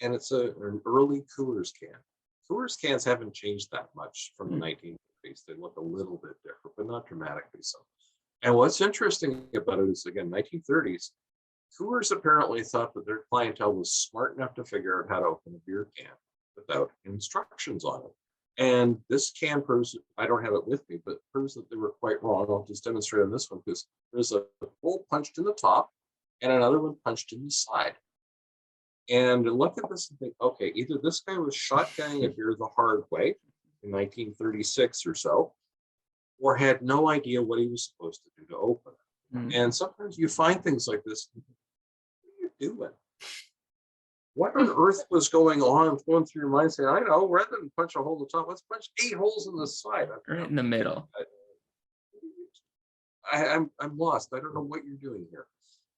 And it's an early Coors can. Coors cans haven't changed that much from the 1950s. They look a little bit different, but not dramatically so. And what's interesting about it is, again, 1930s, Coors apparently thought that their clientele was smart enough to figure out how to open a beer can without instructions on it. And this can proves, I don't have it with me, but proves that they were quite wrong. I'll just demonstrate on this one, because there's a hole punched in the top and another one punched in the side. And look at this and think, okay, either this guy was shotgunning a beer the hard way in 1936 or so, or had no idea what he was supposed to do to open it. And sometimes you find things like this. What are you doing? What on earth was going through your mind, saying, I know, rather than punch a hole in the top, let's punch 8 holes in the side. Right in the middle. I'm lost. I don't know what you're doing here.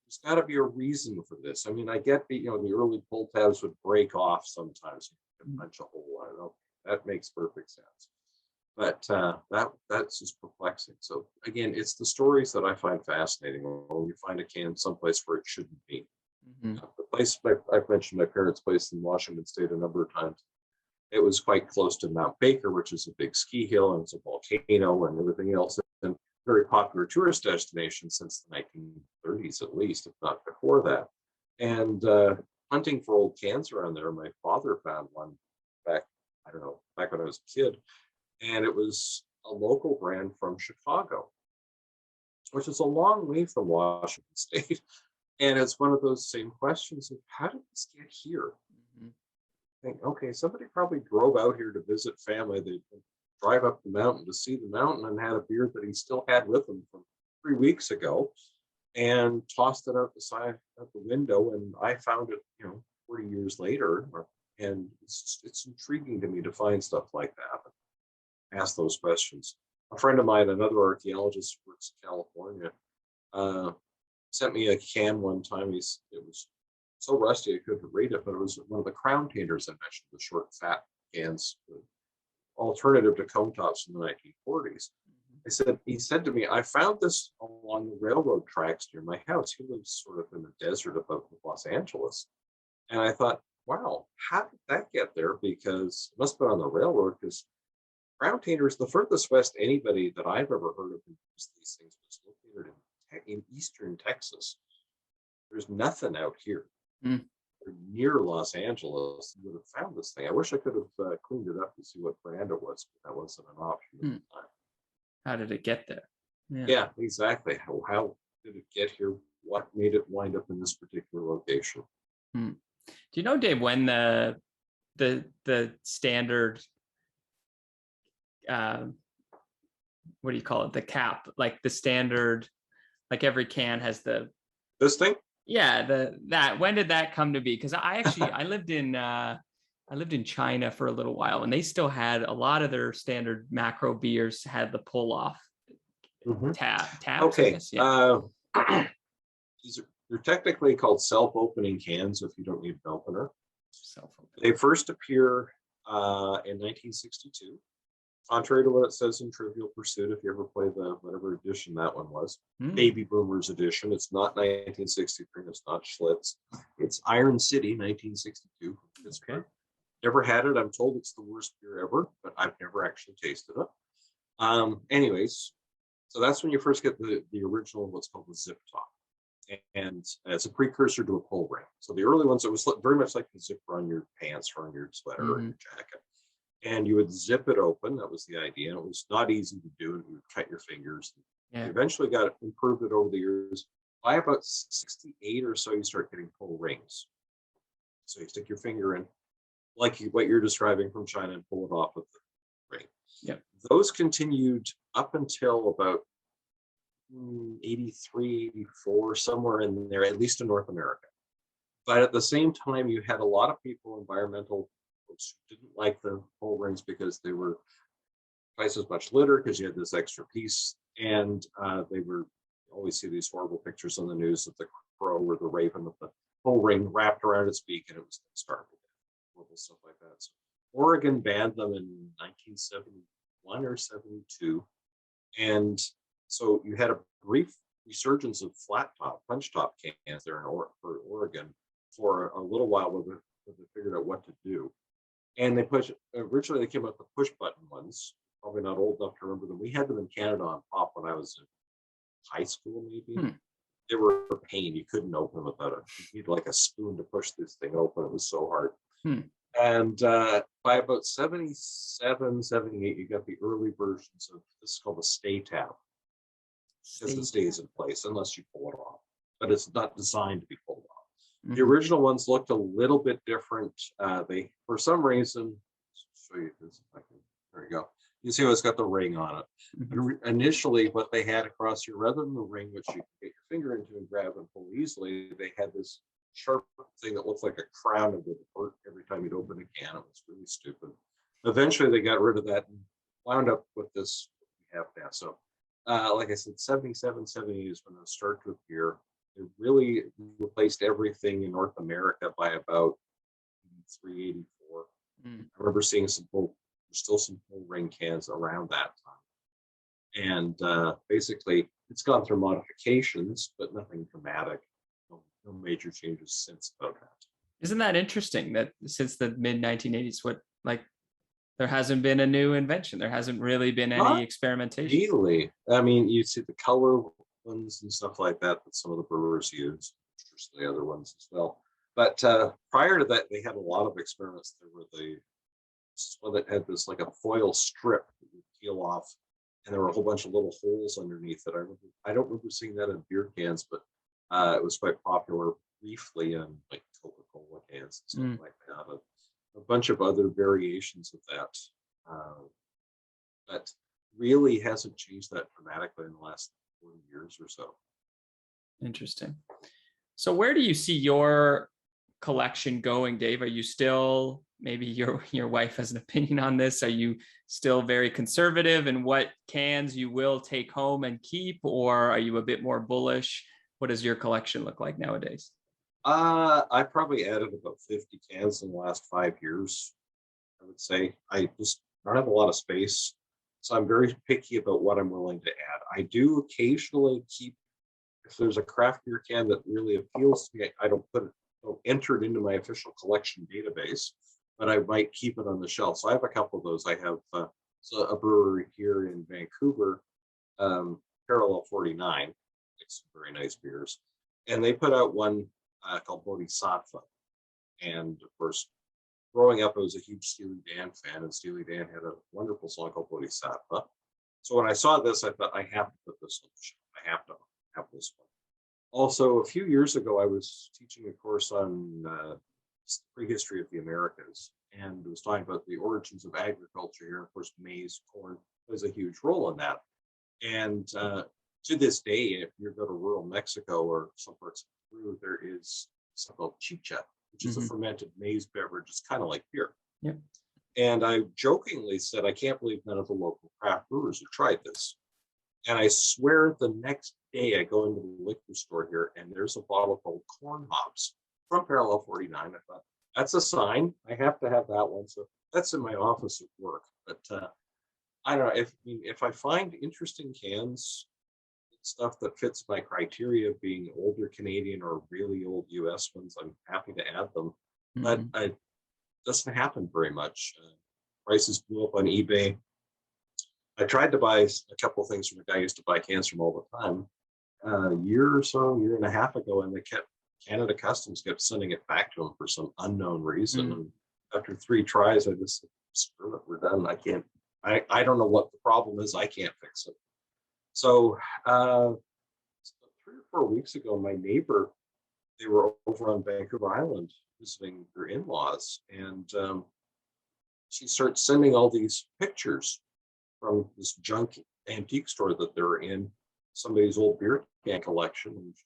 There's got to be a reason for this. I mean, I get the early pull tabs would break off sometimes. You can punch a hole. I don't know. That makes perfect sense. But that's just perplexing. So again, it's the stories that I find fascinating. When you find a can someplace where it shouldn't be. The place I've mentioned my parents' place in Washington State a number of times. It was quite close to Mount Baker, which is a big ski hill and it's a volcano and everything else, and very popular tourist destination since the 1930s at least, if not before that. And hunting for old cans around there, my father found one back when I was a kid, and it was a local brand from Chicago, which is a long way from Washington State. And it's one of those same questions of, how did this get here? Think, okay, somebody probably drove out here to visit family. They drive up the mountain to see the mountain and had a beer that he still had with him from 3 weeks ago, and tossed it out the side of the window. And I found it, 40 years later, and it's intriguing to me to find stuff like that. Ask those questions. A friend of mine, another archaeologist who works in California, sent me a can one time. It was so rusty I couldn't read it, but it was one of the crown painters I mentioned, the short, fat cans, the alternative to cone tops in the 1940s. He said to me, I found this along the railroad tracks near my house. He lives sort of in the desert above Los Angeles. And I thought, wow, how did that get there? Because it must have been on the railroad, because crown painters, the furthest west anybody that I've ever heard of who used these things was located in eastern Texas. There's nothing out here. Near Los Angeles, you would have found this thing. I wish I could have cleaned it up to see what brand it was, but that wasn't an option at the time. How did it get there? Yeah, exactly. How did it get here? What made it wind up in this particular location? Do you know, Dave, when the standard what do you call it? The cap, like the standard, like every can has this thing? Yeah, when did that come to be? Because I lived in China for a little while, and they still had a lot of their standard macro beers had the pull off tabs. Okay. I guess, yeah. They're technically called self-opening cans if you don't need an opener. They first appear in 1962. Contrary to what it says in Trivial Pursuit, if you ever play the whatever edition that one was, Baby Boomers edition, it's not 1963, it's not Schlitz, it's Iron City 1962 from Pittsburgh. Okay. Never had it. I'm told it's the worst beer ever, but I've never actually tasted it. Anyways, so that's when you first get the original, what's called the zip top, and it's a precursor to a pull ring. So the early ones, it was very much like the zipper on your pants or on your sweater or your jacket. And you would zip it open. That was the idea. It was not easy to do. You would cut your fingers. Yeah. You eventually improved it over the years. By about 68 or so, you start getting pull rings. So you stick your finger in, like what you're describing from China, and pull it off with the ring. Yep. Those continued up until about 83, 84, somewhere in there, at least in North America. But at the same time, you had a lot of people, environmental folks, who didn't like the pull rings because they were twice as much litter, because you had this extra piece, and they were, you always see these horrible pictures on the news of the crow or the raven with the pull ring wrapped around its beak, and it was starved to death. Horrible stuff like that. So Oregon banned them in 1971 or 72, and so you had a brief resurgence of flat top, punch top cans there for Oregon for a little while, where they figured out what to do. And originally they came up with push button ones, probably not old enough to remember them. We had them in Canada on pop when I was in high school, maybe. They were a pain. You couldn't open them without you need like a spoon to push this thing open. It was so hard. And by about 77, 78, you got the early versions of this is called a stay tab, because it stays in place unless you pull it off. But it's not designed to be pulled off. The original ones looked a little bit different. They, for some reason, show you this if I can. There you go. You see, it's got the ring on it. But initially, what they had across here, rather than the ring, which you could get your finger into and grab and pull easily, they had this sharp thing that looked like a crown that would hurt every time you'd open a can. It was really stupid. Eventually, they got rid of that and wound up with this we have now. So, like I said, 77, 78 is when they start to appear. They really replaced everything in North America by about 83, 84. I remember seeing still some full ring cans around that time. And basically, it's gone through modifications, but nothing dramatic. No major changes since about that. Isn't that interesting that since the mid 1980s, there hasn't been a new invention? There hasn't really been any experimentation. Really, I mean, you see the color ones and stuff like that some of the brewers use, the other ones as well. But prior to that, they had a lot of experiments. There were one that had this like a foil strip that would peel off, and there were a whole bunch of little holes underneath it. I don't remember seeing that in beer cans, but it was quite popular briefly in like Coca-Cola cans and stuff like that. A bunch of other variations of that. but really hasn't changed that dramatically in the last 40 years or so. Interesting. So where do you see your collection going, Dave? Are you still, maybe your wife has an opinion on this, are you still very conservative in what cans you will take home and keep, or are you a bit more bullish? What does your collection look like nowadays? I probably added about 50 cans in the last 5 years. I would say I just don't have a lot of space, so I'm very picky about what I'm willing to add. I do occasionally keep, if there's a craft beer can that really appeals to me, I don't enter it into my official collection database, but I might keep it on the shelf. So I have a couple of those. I have a brewery here in Vancouver, Parallel 49, makes some very nice beers, and they put out one called Bodhisattva. And of course, growing up, I was a huge Steely Dan fan, and Steely Dan had a wonderful song called Bodhisattva. So when I saw this, I thought, I have to put this on the shelf. I have to have this one. Also, a few years ago, I was teaching a course on prehistory of the Americas, and was talking about the origins of agriculture here. Of course, maize, corn plays a huge role in that. And to this day, if you go to rural Mexico or some parts of Peru, there is something called chicha, which is a fermented maize beverage. It's kind of like beer. Yep. And I jokingly said, I can't believe none of the local craft brewers have tried this. And I swear the next day I go into the liquor store here and there's a bottle called Corn Hops from Parallel 49. I thought, that's a sign. I have to have that one. So that's in my office at work. But I don't know, if I find interesting cans, stuff that fits my criteria of being older Canadian or really old US ones, I'm happy to add them. But it doesn't happen very much. Prices blew up on eBay. I tried to buy a couple of things from a guy I used to buy cans from all the time. A year and a half ago, and Canada Customs kept sending it back to them for some unknown reason. And after 3 tries, I just said, screw it, we're done. I don't know what the problem is. I can't fix it. So 3 or 4 weeks ago, my neighbor, they were over on Vancouver Island visiting their in-laws, and she starts sending all these pictures from this junk antique store that they're in, somebody's old beer can collection. And she,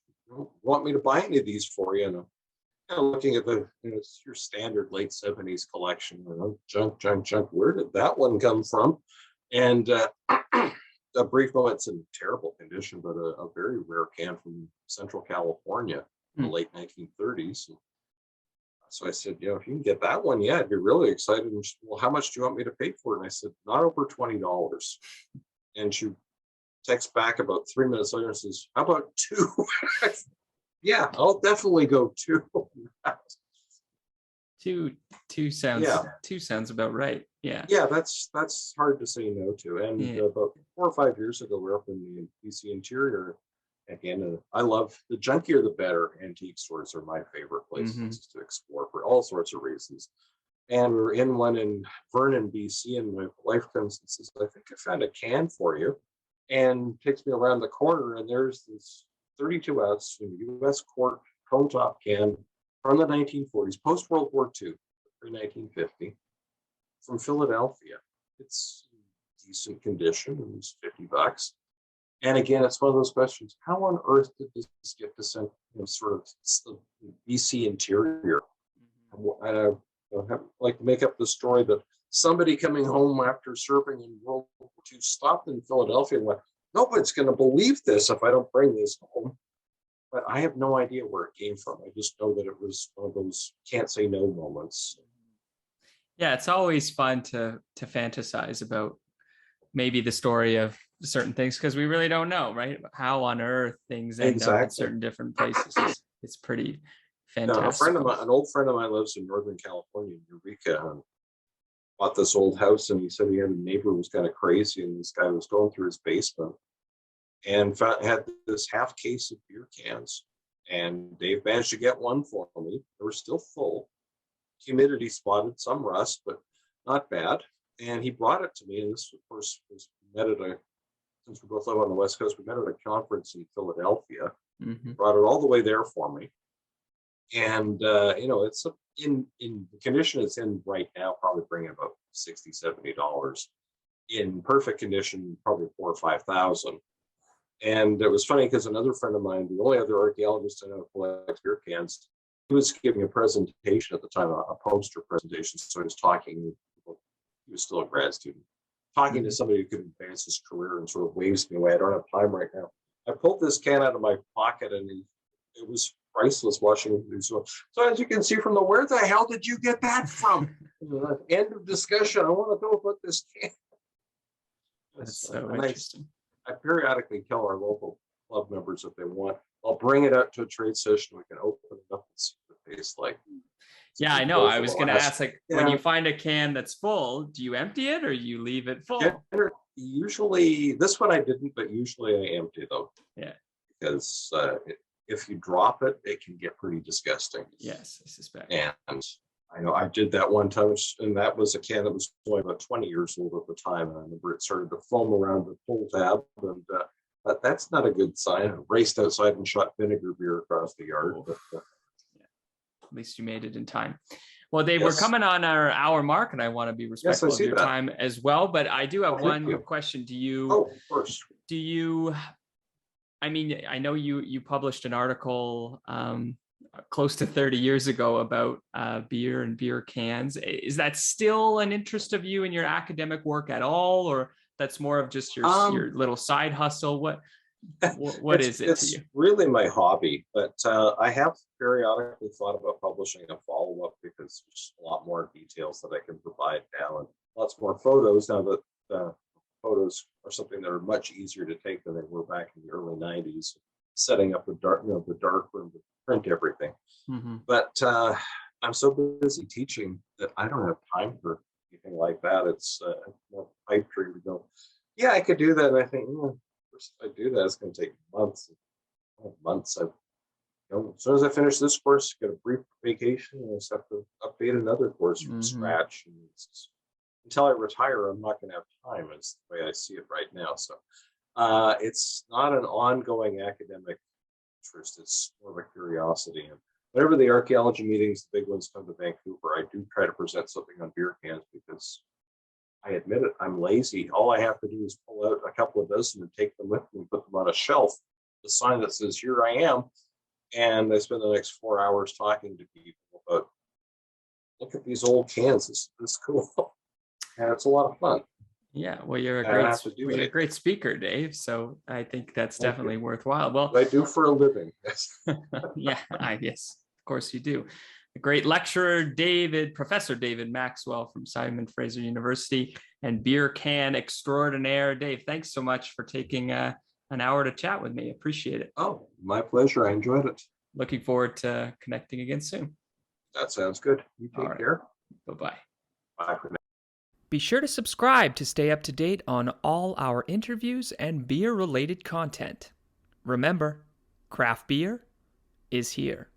want me to buy any of these for you? And I'm kind of looking at it's your standard late 70s collection. Junk. Where did that one come from? And a brief moment, it's in terrible condition, but a very rare can from Central California in the late 1930s. And so I said, if you can get that one, I'd be really excited. And she said, well, how much do you want me to pay for it? And I said, not over $20. And she texts back about 3 minutes later and says, how about 2? Yeah, I'll definitely go 2. Two sounds about right. Yeah. Yeah, that's hard to say no to. And about 4 or 5 years ago, we were up in the BC interior again. I love, the junkier the better. Antique stores are my favorite places to explore for all sorts of reasons. And we're in one in Vernon, BC, and my wife comes and says, I think I found a can for you, and takes me around the corner, and there's this 32 ounce U.S. quart cone top can from the 1940s, post World War II, pre-1950, from Philadelphia. It's in decent condition. It was $50. And again, it's one of those questions: how on earth did this get to send, sort of the BC interior? I like to make up the story that somebody coming home after serving in World War II stopped in Philadelphia and went, nobody's going to believe this if I don't bring this home. But I have no idea where it came from. I just know that it was one of those can't say no moments. Yeah, it's always fun to fantasize about maybe the story of certain things, because we really don't know, right? How on earth things end up in certain different places. It's pretty fantastic. An old friend of mine lives in Northern California, Eureka, and bought this old house, and he said he had a neighbor who was kind of crazy, and this guy was going through his basement and had this half case of beer cans, and Dave managed to get one for me. They were still full, humidity spotted, some rust, but not bad. And he brought it to me, and this, of course, was since we both live on the West Coast, we met at a conference in Philadelphia. Brought it all the way there for me. And, it's in the condition it's in right now, probably bringing about $60, $70. in perfect condition, probably 4,000 or 5,000. And it was funny because another friend of mine, the only other archaeologist I know who collects beer cans, he was giving a presentation at the time, a poster presentation. So he was talking, he was still a grad student, talking to somebody who could advance his career, and sort of waves me away. I don't have time right now. I pulled this can out of my pocket, and it was priceless watching it. So as you can see from where the hell did you get that from? End of discussion. I want to know about this can. That's so interesting. I periodically tell our local club members if they want, I'll bring it out to a trade session. We can open it up and see what it tastes like. Yeah, I know. I was going to ask, like, when you find a can that's full, do you empty it or you leave it full? Usually, this one I didn't, but usually I empty them. Yeah. Because if you drop it, it can get pretty disgusting. Yes, I suspect. And I know I did that one time, and that was a can that was only about 20 years old at the time. And I remember it started to foam around the pull tab, and but that's not a good sign. I raced outside and shot vinegar beer across the yard. But, at least you made it in time. Well, Dave, we're coming on our hour mark, and I want to be respectful of your time as well. But I do have one question. Do you? Oh, of course. Do you? I mean, I know you published an article close to 30 years ago about beer and beer cans. Is that still an interest of you in your academic work at all, or that's more of just your little side hustle? What is it to you? It's really my hobby, but I have periodically thought about publishing a follow-up because there's a lot more details that I can provide now, and lots more photos now that photos are something that are much easier to take than they were back in the early 90s. Setting up the dark room to print everything. Mm-hmm. But I'm so busy teaching that I don't have time for anything like that. It's more pipe dream to go, yeah, I could do that. And I think, if I do that, it's going to take months. As soon as I finish this course, get a brief vacation, and I just have to update another course from scratch. And until I retire, I'm not going to have time. Is the way I see it right now. So it's not an ongoing academic interest. It's more of a curiosity. And whenever the archaeology meetings, the big ones, come to Vancouver, I do try to present something on beer cans because I admit it, I'm lazy. All I have to do is pull out a couple of dozen and take them with me and put them on a shelf, the sign that says, "Here I am." And I spend the next 4 hours talking to people about, look at these old cans. It's cool. And it's a lot of fun. Yeah, well, you're a great speaker, Dave. So I think that's definitely worthwhile. Well, what I do for a living. Yeah, yes, of course you do. A great lecturer, Professor David Maxwell from Simon Fraser University, and beer can extraordinaire. Dave, thanks so much for taking an hour to chat with me. Appreciate it. Oh, my pleasure. I enjoyed it. Looking forward to connecting again soon. That sounds good. You take care. Bye-bye. Bye for now. Be sure to subscribe to stay up to date on all our interviews and beer-related content. Remember, craft beer is here.